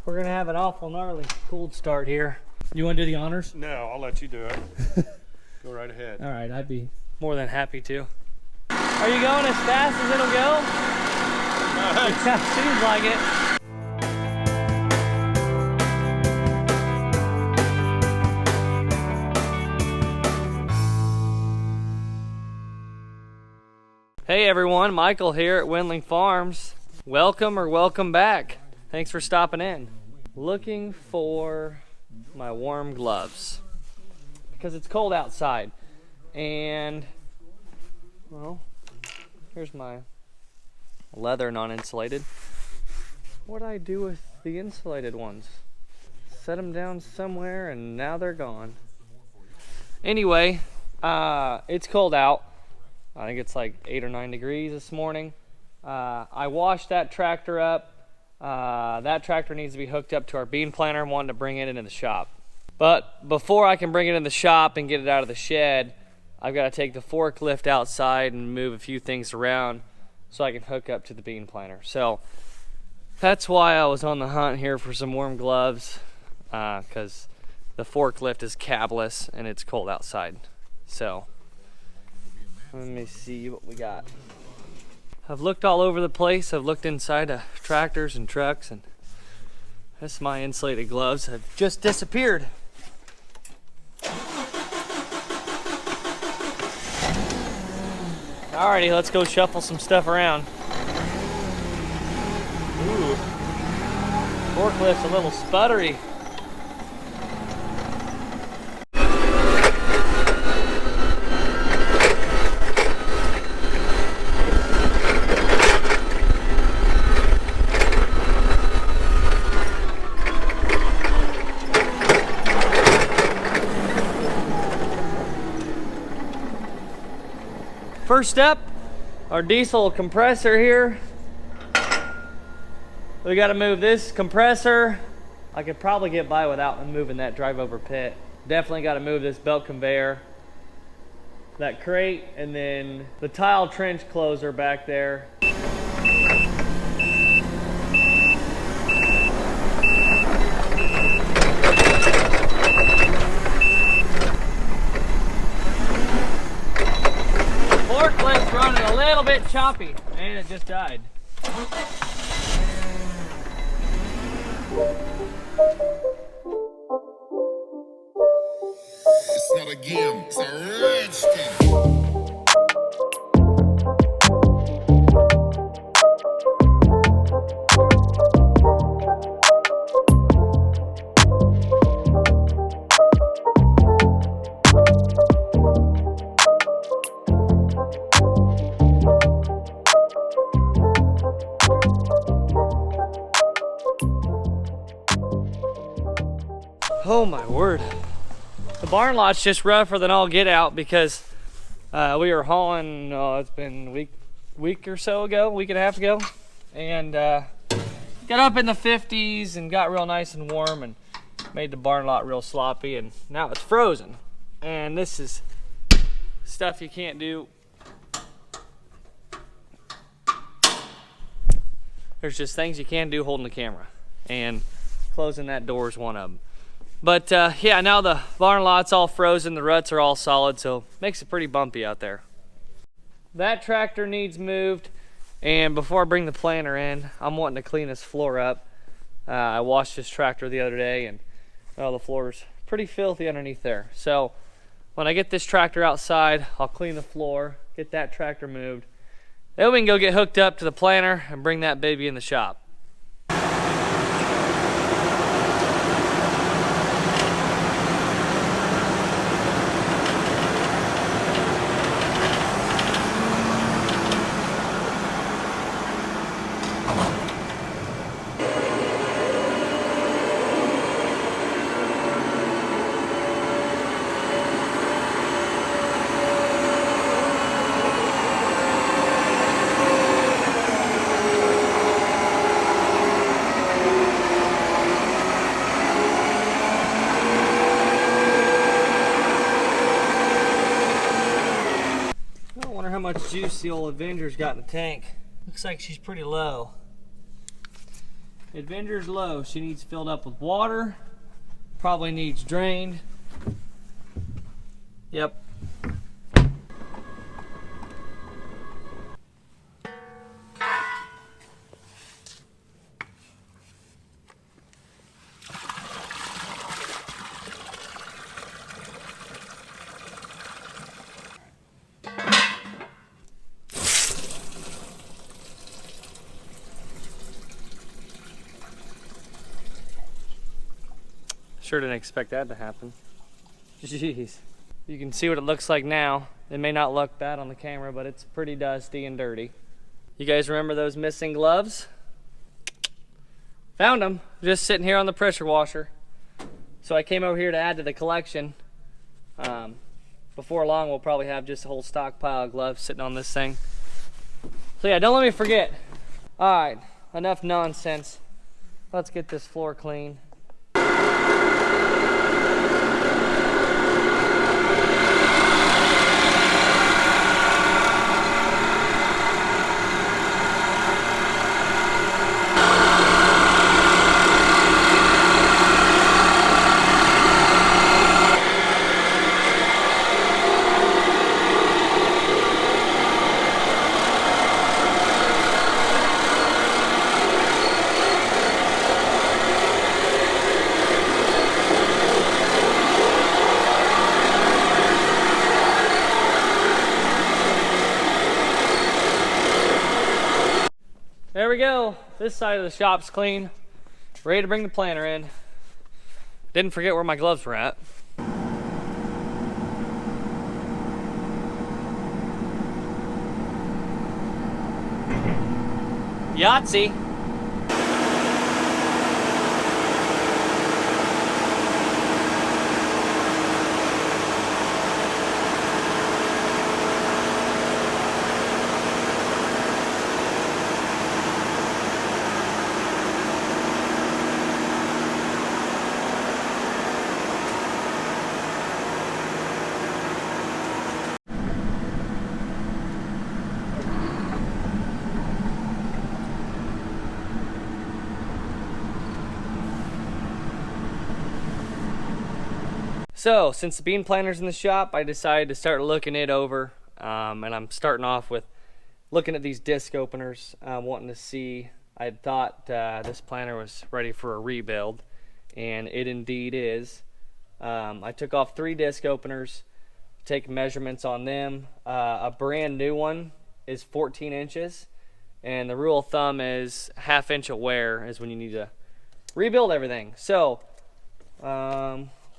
We're gonna have an awful gnarly cold start here. You wanna do the honors? No, I'll let you do it. Go right ahead. All right, I'd be more than happy to. Are you going as fast as it'll go? It seems like it. Hey everyone, Michael here at Wendling Farms. Welcome or welcome back. Thanks for stopping in. Looking for my warm gloves because it's cold outside. And, well, here's my leather non-insulated. What did I do with the insulated ones? Set them down somewhere and now they're gone. Anyway, it's cold out. I think it's like 8 or 9 degrees this morning. I washed that tractor up. That tractor needs to be hooked up to our bean planter. I wanted to bring it into the shop. But before I can bring it in the shop and get it out of the shed, I've got to take the forklift outside and move a few things around so I can hook up to the bean planter. So that's why I was on the hunt here for some warm gloves, because the forklift is cabless and it's cold outside. So let me see what we got. I've looked all over the place. I've looked inside of tractors and trucks, and that's my insulated gloves have just disappeared. Alrighty, let's go shuffle some stuff around. Ooh, forklift's a little sputtery. First up, our diesel compressor here. We got to move this compressor. I could probably get by without moving that drive over pit. Definitely got to move this belt conveyor, that crate, and then the tile trench closer back there. Forklift's running a little bit choppy, and it just died. It's not a game, it's a rich thing. Oh my word. The barn lot's just rougher than all get out because we were hauling, it's been a week or so ago, week and a half ago, and got up in the 50s and got real nice and warm and made the barn lot real sloppy, and now it's frozen. And this is stuff you can't do. There's just things you can do holding the camera, and closing that door is one of them. But yeah, now the barn lot's all frozen, the ruts are all solid, so makes it pretty bumpy out there. That tractor needs moved, and before I bring the planter in, I'm wanting to clean this floor up. I washed this tractor the other day, and well, the floor's pretty filthy underneath there. So when I get this tractor outside, I'll clean the floor, get that tractor moved. Then we can go get hooked up to the planter and bring that baby in the shop. How much juice the old Avenger's got in the tank. Looks like she's pretty low. Adventure's low. She needs filled up with water. Probably needs drained. Yep. Sure didn't expect that to happen. Jeez. You can see what it looks like now. It may not look bad on the camera, but it's pretty dusty and dirty. You guys remember those missing gloves? Found them, just sitting here on the pressure washer. So I came over here to add to the collection. Before long, we'll probably have just a whole stockpile of gloves sitting on this thing. So yeah, don't let me forget. All right, enough nonsense. Let's get this floor clean. There we go. This side of the shop's clean. Ready to bring the planter in. Didn't forget where my gloves were at. Yahtzee. So, since the bean planter's in the shop, I decided to start looking it over, and I'm starting off with looking at these disc openers, wanting to see. I thought this planter was ready for a rebuild, and it indeed is. I took off 3 disc openers, take measurements on them. A brand new one is 14 inches, and the rule of thumb is ½ inch of wear is when you need to rebuild everything. So,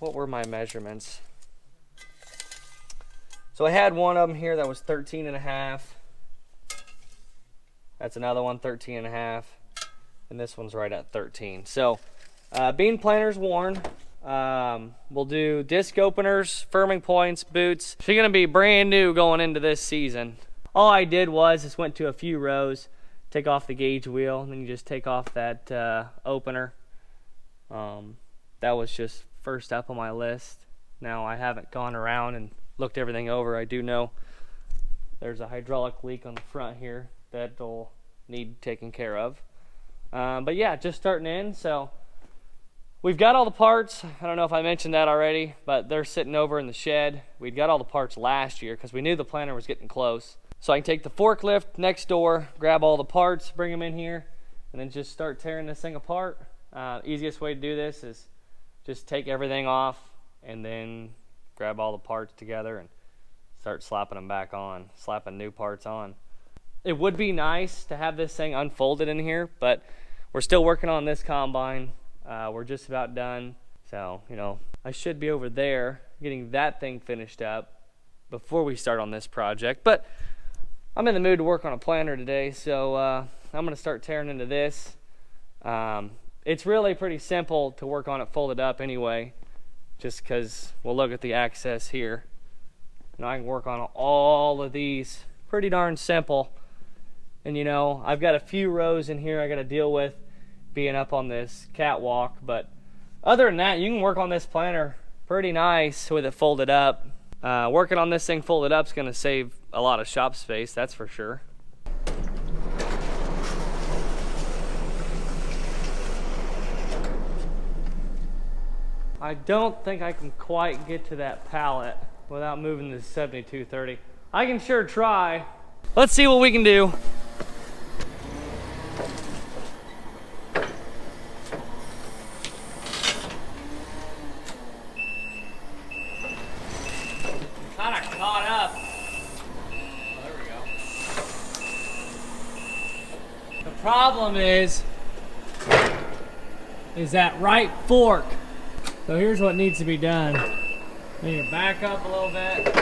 what were my measurements? So I had one of them here that was 13.5. That's another one, 13.5. And this one's right at 13. So bean planter's worn. We'll do disc openers, firming points, boots. She's gonna be brand new going into this season. All I did was just went to a few rows, take off the gauge wheel, and then you just take off that opener. That was just first up on my list. Now I haven't gone around and looked everything over. I do know there's a hydraulic leak on the front here that'll need taken care of. But yeah, just starting in. So we've got all the parts. I don't know if I mentioned that already, but they're sitting over in the shed. We got all the parts last year because we knew the planter was getting close. So I can take the forklift next door, grab all the parts, bring them in here, and then just start tearing this thing apart. Easiest way to do this is just take everything off and then grab all the parts together and start slapping them back on, slapping new parts on. It would be nice to have this thing unfolded in here, but we're still working on this combine. We're just about done. So, you know, I should be over there getting that thing finished up before we start on this project. But I'm in the mood to work on a planter today, so I'm going to start tearing into this. It's really pretty simple to work on it folded up anyway, just because we'll look at the access here. And I can work on all of these pretty darn simple. And you know, I've got a few rows in here I got to deal with being up on this catwalk, but other than that, you can work on this planter pretty nice with it folded up. Working on this thing folded up is going to save a lot of shop space, that's for sure. I don't think I can quite get to that pallet without moving the 7230. I can sure try. Let's see what we can do. Kind of caught up. Oh, there we go. The problem is that right fork. So here's what needs to be done. I need to back up a little bit.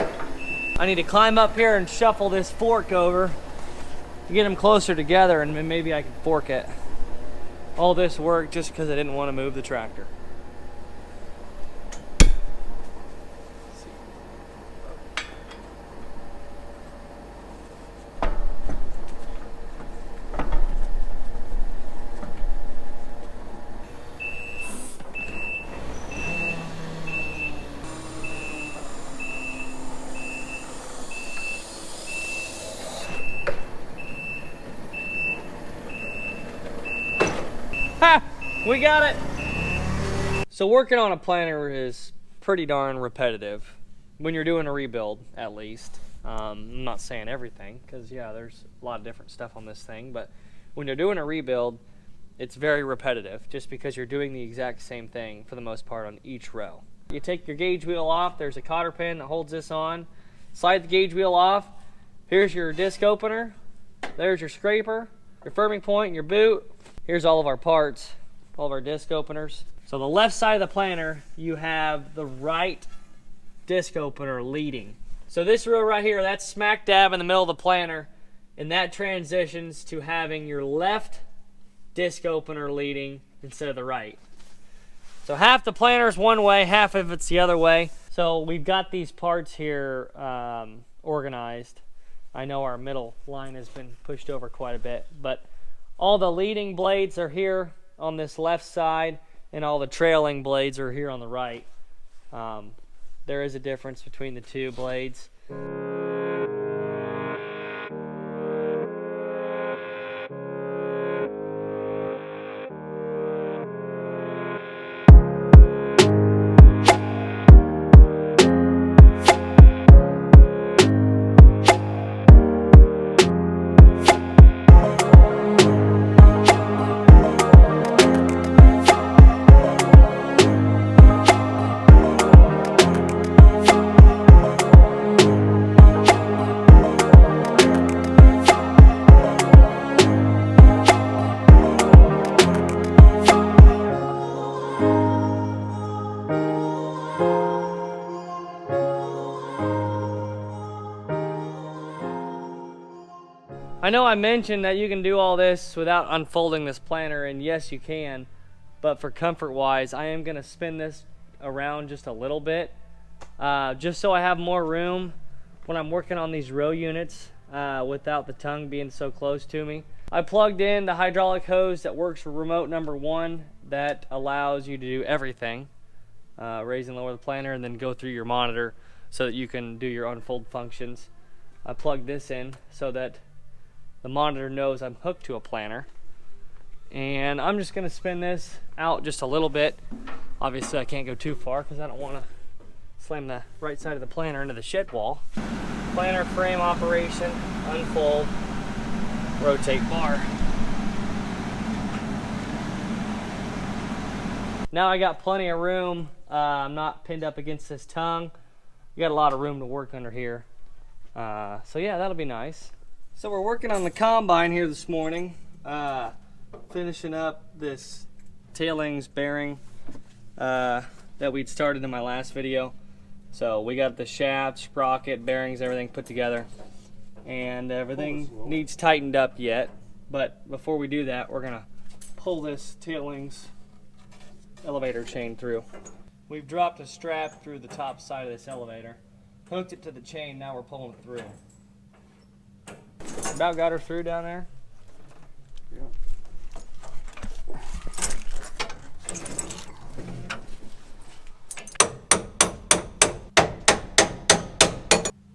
I need to climb up here and shuffle this fork over to get them closer together, and then maybe I can fork it. All this work just because I didn't want to move the tractor. Ha! We got it! So working on a planter is pretty darn repetitive when you're doing a rebuild, at least. I'm not saying everything, because yeah, there's a lot of different stuff on this thing, but when you're doing a rebuild, it's very repetitive just because you're doing the exact same thing for the most part on each row. You take your gauge wheel off, there's a cotter pin that holds this on, slide the gauge wheel off, here's your disc opener, there's your scraper, your firming point, and your boot. Here's all of our parts, all of our disc openers. So the left side of the planter, you have the right disc opener leading. So this row right here, that's smack dab in the middle of the planter, and that transitions to having your left disc opener leading instead of the right. So half the planter's one way, half of it's the other way. So we've got these parts here organized. I know our middle line has been pushed over quite a bit, but all the leading blades are here on this left side, and all the trailing blades are here on the right. There is a difference between the two blades. I know I mentioned that you can do all this without unfolding this planter, and yes you can, but for comfort wise I am going to spin this around just a little bit, just so I have more room when I'm working on these row units without the tongue being so close to me. I plugged in the hydraulic hose that works for remote number 1 that allows you to do everything, raise and lower the planter and then go through your monitor so that you can do your unfold functions. I plugged this in so that the monitor knows I'm hooked to a planter, and I'm just going to spin this out just a little bit. Obviously I can't go too far because I don't want to slam the right side of the planter into the shed wall. Planter frame operation, unfold, rotate bar. Now I got plenty of room. I'm not pinned up against this tongue. You got a lot of room to work under here. So yeah, that'll be nice. So we're working on the combine here this morning, finishing up this tailings bearing that we'd started in my last video. So we got the shaft, sprocket, bearings, everything put together, and everything needs tightened up yet. But before we do that, we're gonna pull this tailings elevator chain through. We've dropped a strap through the top side of this elevator, hooked it to the chain, now we're pulling it through. About got her through down there? Yeah.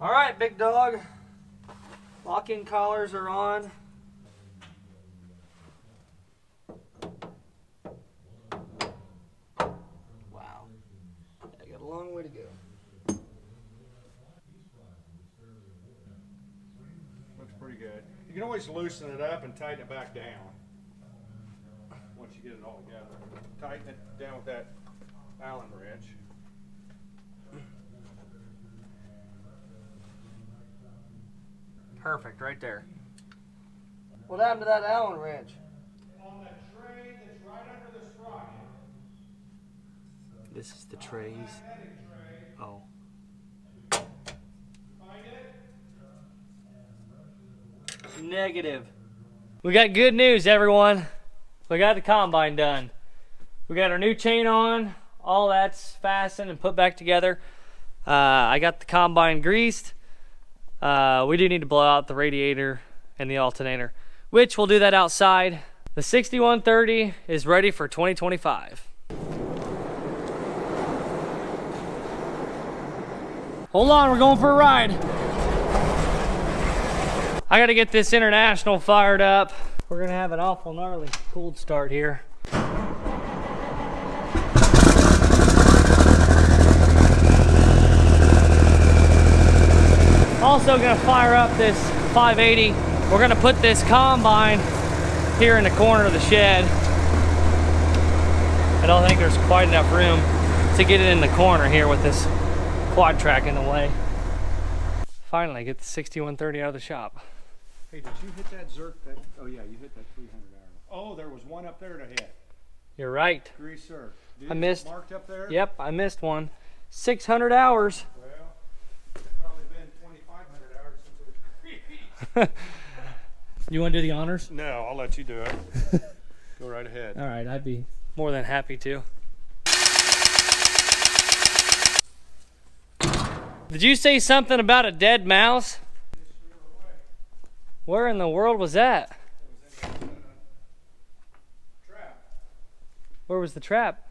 All right, big dog. Lock-in collars are on. Wow. always loosen it up and tighten it back down. Once you get it all together. Tighten it down with that Allen wrench. Perfect, right there. What happened to that Allen wrench? On the tray that's right under the sprocket. This is the trays. Oh. Find it? Negative. We got good news, everyone. We got the combine done. We got our new chain on. All that's fastened and put back together. I got the combine greased. We do need to blow out the radiator and the alternator, which we'll do that outside. The 6130 is ready for 2025. Hold on, we're going for a ride. I gotta get this International fired up. We're gonna have an awful gnarly cold start here. Also gonna fire up this 580. We're gonna put this combine here in the corner of the shed. I don't think there's quite enough room to get it in the corner here with this quad track in the way. Finally, get the 6130 out of the shop. Hey, did you hit that Zerk? Oh yeah, you hit that 300 hour. Oh, there was one up there to hit. You're right. Greaser. I missed. Marked up there? Yep, I missed one. 600 hours. Well, it's probably been 2,500 hours since it was greased. You want to do the honors? No, I'll let you do it. Go right ahead. All right, I'd be more than happy to. Did you say something about a dead mouse? Where in the world was that? It was in a trap Where was the trap?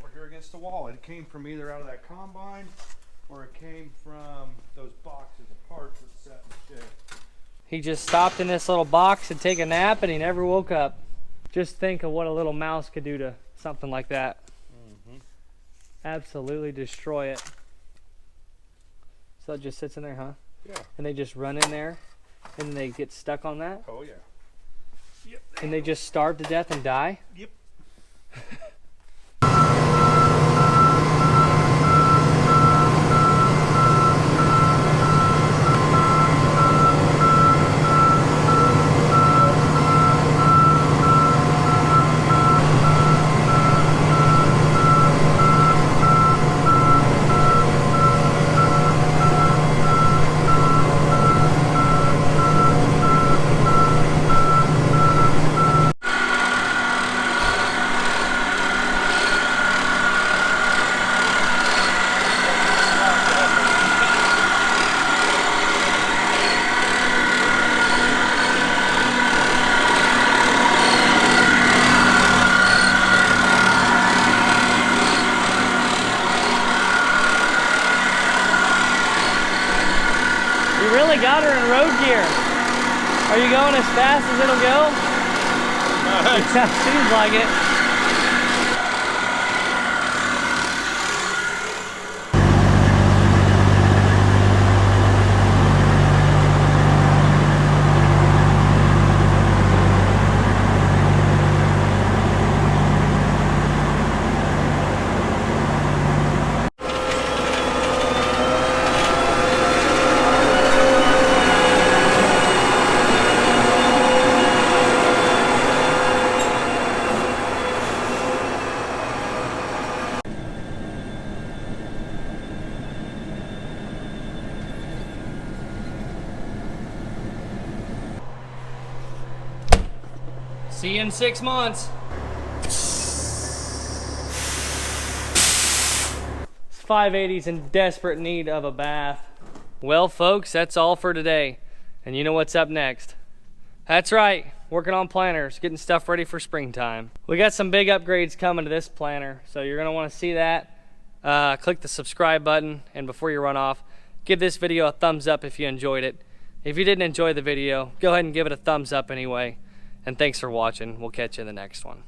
over here against the wall. It came from either out of that combine or it came from those boxes of parts that sat in the shed. He just stopped in this little box to take a nap and he never woke up. Just think of what a little mouse could do to something like that. Absolutely destroy it. So it just sits in there, huh? Yeah. And they just run in there and they get stuck on that? Oh yeah. Yep. And they just starve to death and die? Yep. You really got her in road gear. Are you going as fast as it'll go? Seems like it. See you in 6 months. This 580's in desperate need of a bath. Well, folks, that's all for today. And you know what's up next? That's right, working on planters, getting stuff ready for springtime. We got some big upgrades coming to this planter, so you're gonna wanna see that. Click the subscribe button, and before you run off, give this video a thumbs up if you enjoyed it. If you didn't enjoy the video, go ahead and give it a thumbs up anyway. And thanks for watching. We'll catch you in the next one.